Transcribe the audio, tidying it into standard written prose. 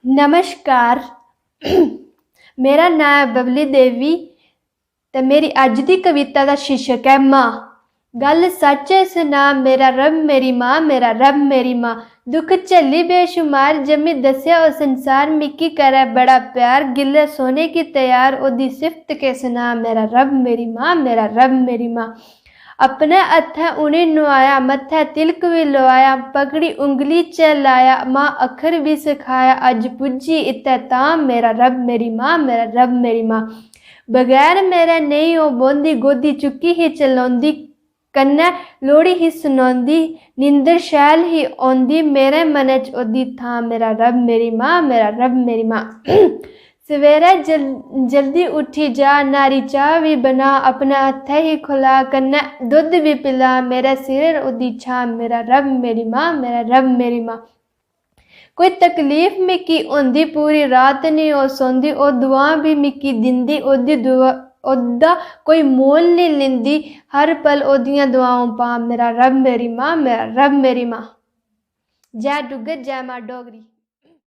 नमस्कार। मेरा नाम है बबली देवी ते मेरी अज दी कविता का शीर्षक है माँ। गल सच है सुना मेरा रब मेरी माँ, मेरा रब मेरी माँ। दुख झल्ली बेशुमार जमी दस्या ओ संसार, मिकी करे बड़ा प्यार गिले सोने की तैयार ओदी सिफत के सुना मेरा रब मेरी माँ, मेरा रब मेरी माँ। अपने हत्थें उन्हें नुआया, मत्थे तिलक भी लवाया, पकड़ी उंगली च लाया, माँ अखर भी सिखाया, अज पुज्जी इत्ते तां मेरा रब मेरी माँ, मेरा रब मेरी माँ। बगैर मेरे नहीं ओ बोंदी, गोदी चुक्की ही चलाउंदी, कन्नै लोड़ी ही सुनाउंदी, नींदर शैल ही औंदी, मेरे मनै च ओदी थां मेरा रब मेरी माँ, मेरा रब मेरी माँ। सवेरे जल्दी उठी जा, नारी चाह भी बना, अपने हत्थे ही खुला, कन्नै दुद्ध भी पिला, मेरे सिर ओदी छां मेरा रब मेरी माँ, मेरा रब मेरी माँ। कोई तकलीफ मिकी होंदी पूरी रात नहीं ओ सौंदी, ओ दुआं भी मिकी दिंदी, ओदी दुआ ओदा कोई मोल नहीं लिंदी, हर पल ओदियां दुआओं पा मेरा रब मेरी माँ, मेरा रब मेरी माँ। जय डुग्गर जय माँ डोगरी।